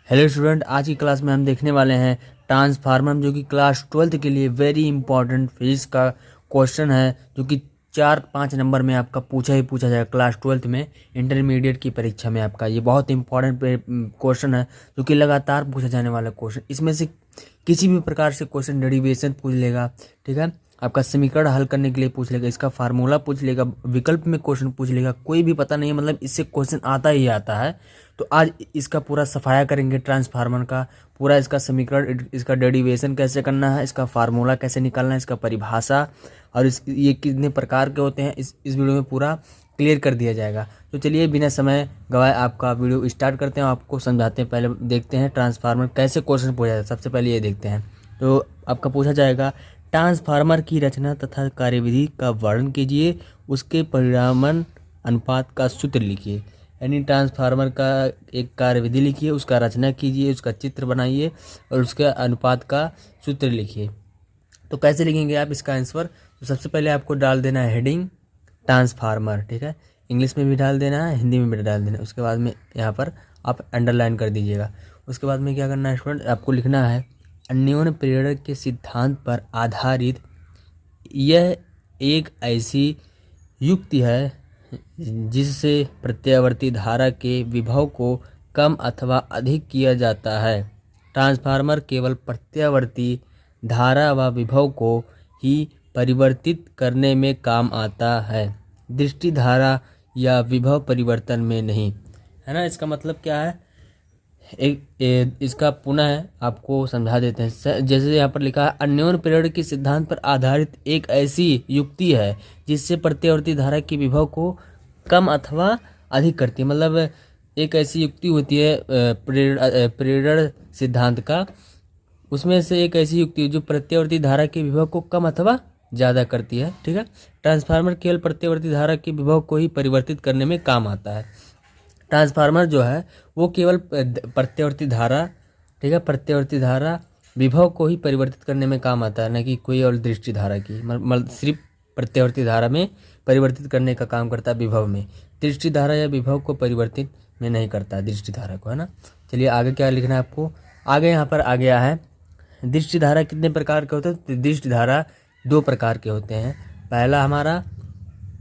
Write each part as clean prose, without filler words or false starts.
Hello student, आज की class में हम देखने वाले हैं ट्रांसफार्मर, जो कि क्लास 12th के लिए वेरी इंपॉर्टेंट फिजिक्स का क्वेश्चन है, जो कि 4-5 नंबर में आपका पूछा ही पूछा जाएगा क्लास 12th में इंटरमीडिएट की परीक्षा में। आपका ये बहुत इंपॉर्टेंट क्वेश्चन है, जो कि लगातार पूछा जाने वाला क्वेश्चन। इसमें से किसी भी प्रकार से क्वेश्चन डेरिवेशन पूछ लेगा, ठीक है, आपका समीकरण हल करने के लिए पूछ लेगा, इसका फार्मूला पूछ लेगा, विकल्प में क्वेश्चन पूछ लेगा, कोई भी पता नहीं है, मतलब इससे क्वेश्चन आता ही आता है। तो आज इसका पूरा सफाया करेंगे ट्रांसफार्मर का, पूरा इसका समीकरण, इसका डेरिवेशन कैसे करना है, इसका फार्मूला कैसे निकालना है, इसका परिभाषा और ये कितने प्रकार के होते हैं, इस वीडियो में पूरा क्लियर कर दिया जाएगा। तो चलिए बिना समय गवाए आपका वीडियो स्टार्ट करते हैं, आपको समझाते हैं। पहले देखते हैं ट्रांसफार्मर कैसे क्वेश्चन पूछा जाता है। सबसे पहले ये देखते हैं। तो आपका पूछा जाएगा, ट्रांसफार्मर की रचना तथा कार्यविधि का वर्णन कीजिए, उसके परिणामन अनुपात का सूत्र लिखिए। यानी ट्रांसफार्मर का एक कार्यविधि लिखिए, उसका रचना कीजिए, उसका चित्र बनाइए और उसके अनुपात का सूत्र लिखिए। तो कैसे लिखेंगे आप इसका आंसर? तो सबसे पहले आपको डाल देना है हेडिंग ट्रांसफार्मर, ठीक है, इंग्लिश में भी डाल देना है, हिंदी में भी डाल देना है। उसके बाद में यहाँ पर आप अंडरलाइन कर दीजिएगा। उसके बाद में क्या करना है स्टूडेंट, आपको लिखना है अन्योन्य प्रेरक के सिद्धांत पर आधारित यह एक ऐसी युक्ति है जिससे प्रत्यावर्ती धारा के विभव को कम अथवा अधिक किया जाता है। ट्रांसफार्मर केवल प्रत्यावर्ती धारा व विभव को ही परिवर्तित करने में काम आता है, दृष्टि धारा या विभव परिवर्तन में नहीं, है ना। इसका मतलब क्या है, इसका पुनः आपको समझा देते हैं। जैसे यहाँ पर लिखा है, अन्योन्य प्रेरण के सिद्धांत पर आधारित एक ऐसी युक्ति है जिससे प्रत्यावर्ती धारा के विभव को कम अथवा अधिक करती है। मतलब एक ऐसी युक्ति होती है प्रेरण सिद्धांत का, उसमें से एक ऐसी युक्ति है जो प्रत्यावर्ती धारा के विभव को कम अथवा ज़्यादा करती है, ठीक है। ट्रांसफार्मर केवल प्रत्यावर्ती धारा के विभव को ही परिवर्तित करने में काम आता है। ट्रांसफार्मर जो है वो केवल प्रत्यावर्ती धारा, ठीक है, प्रत्यावर्ती धारा विभव को ही परिवर्तित करने में काम आता है, न कि कोई और दृष्टि धारा की। मतलब सिर्फ प्रत्यावर्ती धारा में परिवर्तित करने का काम करता है विभव में, दृष्टि धारा या विभव को परिवर्तित में नहीं करता दृष्टि धारा को, है ना। चलिए आगे क्या लिखना है आपको। आगे यहाँ पर आ गया है, दृष्टि धारा कितने प्रकार के होते हैं? तो दृष्टि धारा 2 प्रकार के होते हैं। पहला हमारा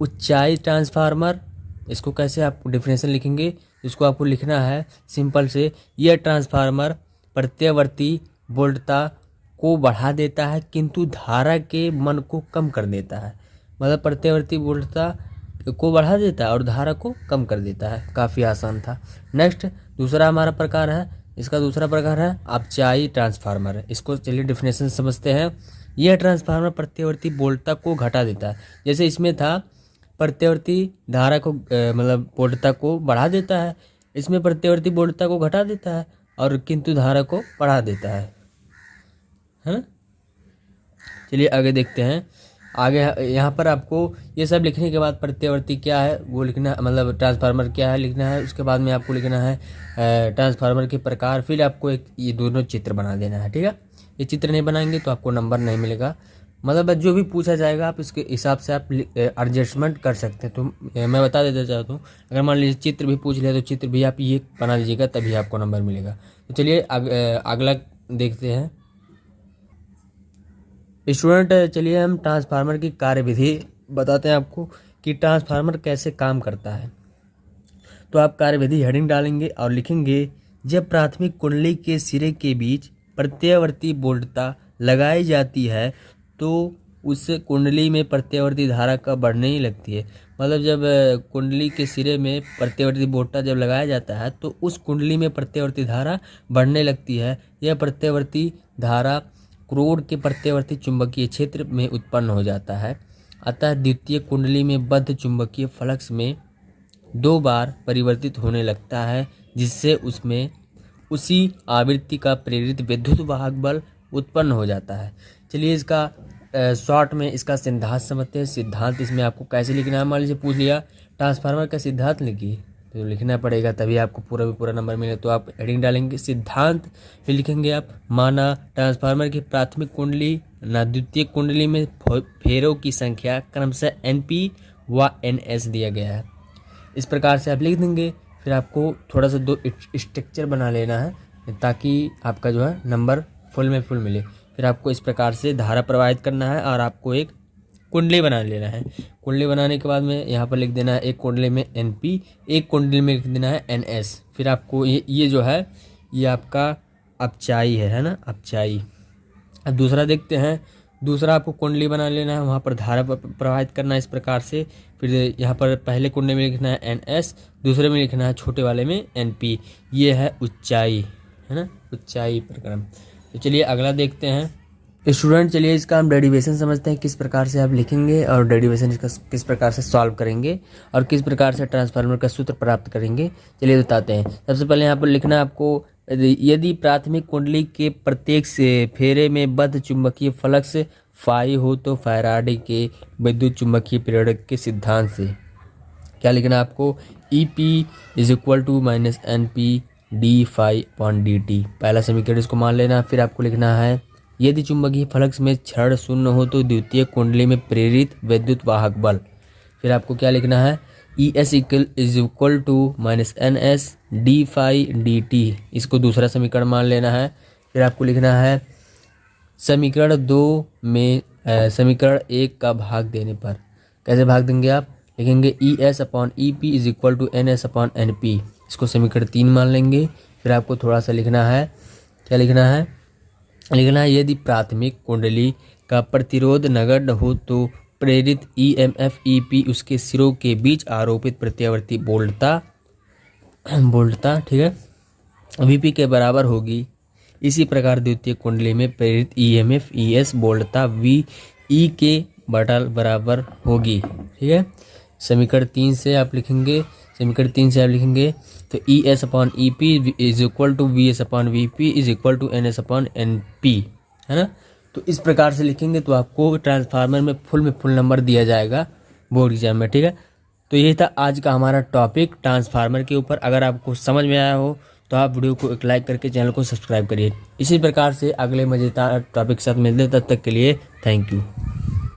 ऊंचाई ट्रांसफार्मर, इसको कैसे आप डिफिनेशन लिखेंगे, इसको आपको लिखना है सिंपल से, यह ट्रांसफार्मर प्रत्यावर्ती वोल्टता को बढ़ा देता है किंतु धारा के मन को कम कर देता है। मतलब प्रत्यावर्ती वोल्टता को बढ़ा देता है और धारा को कम कर देता है। काफ़ी आसान था। नेक्स्ट दूसरा हमारा प्रकार है, इसका दूसरा प्रकार है अपचायी ट्रांसफार्मर। इसको चलिए डिफिनेशन समझते हैं। यह ट्रांसफार्मर प्रत्यावर्ती वोल्टता को घटा देता है। जैसे इसमें था प्रत्यावर्ती धारा को मतलब वोल्टता को बढ़ा देता है, इसमें प्रत्यावर्ती वोल्टता को घटा देता है और किंतु धारा को बढ़ा देता है। चलिए आगे देखते हैं। आगे यहाँ पर आपको ये सब लिखने के बाद प्रत्यावर्ती क्या है वो लिखना, मतलब ट्रांसफार्मर क्या है लिखना है। उसके बाद में आपको लिखना है ट्रांसफार्मर के प्रकार, फिर आपको एक ये दोनों चित्र बना देना है, ठीक है। ये चित्र नहीं बनाएंगे तो आपको नंबर नहीं मिलेगा। मतलब जो भी पूछा जाएगा आप इसके हिसाब से आप एडजस्टमेंट कर सकते हैं। तो मैं बता देता चाहता हूँ, अगर मान लीजिए चित्र भी पूछ लिया तो चित्र भी आप ये बना दीजिएगा, तभी आपको नंबर मिलेगा। तो चलिए अगला देखते हैं स्टूडेंट। चलिए हम ट्रांसफार्मर की कार्यविधि बताते हैं आपको कि ट्रांसफार्मर कैसे काम करता है। तो आप कार्यविधि हेडिंग डालेंगे और लिखेंगे, जब प्राथमिक कुंडली के सिरे के बीच प्रत्यावर्ती वोल्टता लगाई जाती है तो उस कुंडली में प्रत्यावर्ती धारा का बढ़ने ही लगती है। मतलब जब कुंडली के सिरे में प्रत्यावर्ती वोल्टता जब लगाया जाता है तो उस कुंडली में प्रत्यावर्ती धारा बढ़ने लगती है। यह प्रत्यावर्ती धारा क्रोड के प्रत्यावर्ती चुंबकीय क्षेत्र में उत्पन्न हो जाता है। अतः द्वितीय कुंडली में बद्ध चुंबकीय फ्लक्स में 2 बार परिवर्तित होने लगता है, जिससे उसमें उसी आवृत्ति का प्रेरित विद्युत वाहक बल उत्पन्न हो जाता है। चलिए इसका शॉर्ट में इसका सिद्धांत समझते हैं। सिद्धांत इसमें आपको कैसे लिखना है, मान लीजिए पूछ लिया ट्रांसफार्मर का सिद्धांत लिखिए, तो लिखना पड़ेगा, तभी आपको पूरा नंबर मिले। तो आप हेडिंग डालेंगे सिद्धांत, फिर लिखेंगे आप, माना ट्रांसफार्मर की प्राथमिक कुंडली ना द्वितीय कुंडली में फेरों की संख्या क्रमशः NP व NS दिया गया है। इस प्रकार से आप लिख देंगे। फिर आपको थोड़ा सा 2 स्ट्रक्चर बना लेना है, ताकि आपका जो है नंबर फुल में फुल मिले। फिर आपको इस प्रकार से धारा प्रवाहित करना है और आपको एक कुंडली बना लेना है। कुंडली बनाने के बाद में यहाँ पर लिख देना है एक कुंडली में NP, एक कुंडली में लिख देना है NS। फिर आपको ये जो है ये आपका अपचाई है ना, अपचाई। अब दूसरा देखते हैं। दूसरा आपको कुंडली बना लेना है, वहाँ पर धारा प्रवाहित करना है इस प्रकार से। फिर यहाँ पर पहले कुंडली में लिखना है NS, दूसरे में लिखना है छोटे वाले में NP। ये है उच्चाई, है ना, उच्चाई प्रक्रम। तो चलिए अगला देखते हैं। स्टूडेंट चलिए इसका हम डेरिवेशन समझते हैं, किस प्रकार से आप लिखेंगे और डेरिवेशन इसका किस प्रकार से सॉल्व करेंगे और किस प्रकार से ट्रांसफार्मर का सूत्र प्राप्त करेंगे। चलिए बताते हैं। सबसे पहले यहाँ पर लिखना है आपको, यदि प्राथमिक कुंडली के प्रत्येक से फेरे में बद्ध चुंबकीय फ्लक्स फाई हो तो फैराडे के विद्युत चुंबकीय प्रेरक के सिद्धांत से क्या लिखना है आपको, EP is equal to minus NP d∅dt। पहला समीकरण इसको मान लेना। फिर आपको लिखना है यदि चुंबकीय फ्लक्स में क्षण शून्य हो तो द्वितीय कुंडली में प्रेरित विद्युत वाहक बल। फिर आपको क्या लिखना है, ES is equal to minus NS d∅dt। इसको दूसरा समीकरण मान लेना है। फिर आपको लिखना है समीकरण 2 में समीकरण 1 का भाग देने पर कैसे भाग देंगे आप, लिखेंगे ES/EP is equal to NS/NP। इसको समीकरण 3 मान लेंगे। फिर आपको थोड़ा सा लिखना है, क्या लिखना है, लिखना है यदि प्राथमिक कुंडली का प्रतिरोध नगण्य हो तो प्रेरित EMF EP उसके सिरों के बीच आरोपित प्रत्यावर्ती वोल्टता ठीक है VP के बराबर होगी। इसी प्रकार द्वितीय कुंडली में प्रेरित EMF ES वोल्टता VE के बराबर होगी। ठीक है, समीकरण 3 से आप लिखेंगे, तो ES/EP is equal to VS/VP is equal to NS/NP, है ना। तो इस प्रकार से लिखेंगे तो आपको ट्रांसफार्मर में फुल नंबर दिया जाएगा बोर्ड एग्जाम में। ठीक है, तो ये था आज का हमारा टॉपिक ट्रांसफार्मर के ऊपर। अगर आपको समझ में आया हो तो आप वीडियो को एक लाइक करके चैनल को सब्सक्राइब करिए। इसी प्रकार से अगले मज़ेदार टॉपिक के साथ मिलते हैं, तब तक के लिए थैंक यू।